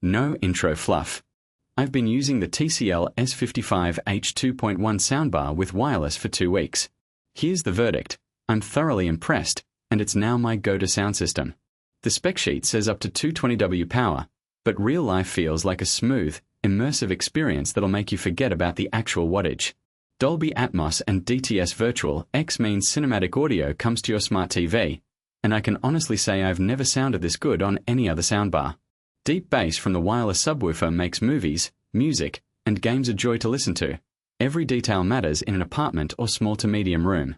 No intro fluff. I've been using the TCL S55H 2.1 soundbar with wireless for 2 weeks. Here's the verdict. I'm thoroughly impressed, and it's now my go-to sound system. The spec sheet says up to 220W power, but real life feels like a smooth, immersive experience that'll make you forget about the actual wattage. Dolby Atmos and DTS Virtual X means cinematic audio comes to your smart TV, and I can honestly say I've never sounded this good on any other soundbar. Deep bass from the wireless subwoofer makes movies, music, and games a joy to listen to. Every detail matters in an apartment or small to medium room.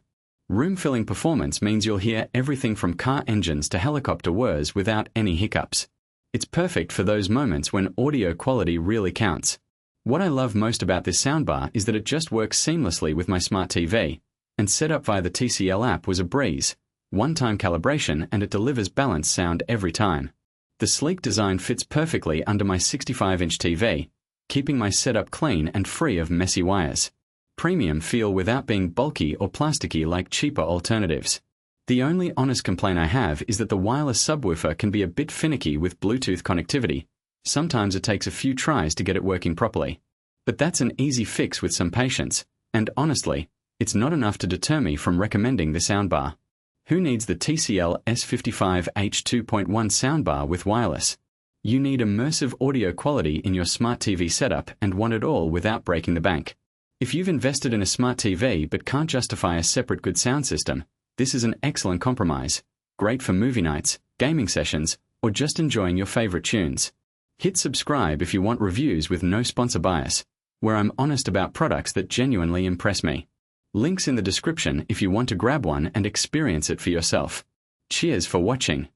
Room-filling performance means you'll hear everything from car engines to helicopter whirs without any hiccups. It's perfect for those moments when audio quality really counts. What I love most about this soundbar is that it just works seamlessly with my smart TV, and setup via the TCL app was a breeze. One-time calibration and it delivers balanced sound every time. The sleek design fits perfectly under my 65-inch TV, keeping my setup clean and free of messy wires. Premium feel without being bulky or plasticky like cheaper alternatives. The only honest complaint I have is that the wireless subwoofer can be a bit finicky with Bluetooth connectivity. Sometimes it takes a few tries to get it working properly. But that's an easy fix with some patience, and honestly, it's not enough to deter me from recommending the soundbar. Who needs the TCL S55H 2.1 soundbar with wireless? You need immersive audio quality in your smart TV setup and want it all without breaking the bank. If you've invested in a smart TV but can't justify a separate good sound system, this is an excellent compromise. Great for movie nights, gaming sessions, or just enjoying your favorite tunes. Hit subscribe if you want reviews with no sponsor bias, where I'm honest about products that genuinely impress me. Links in the description if you want to grab one and experience it for yourself. Cheers for watching.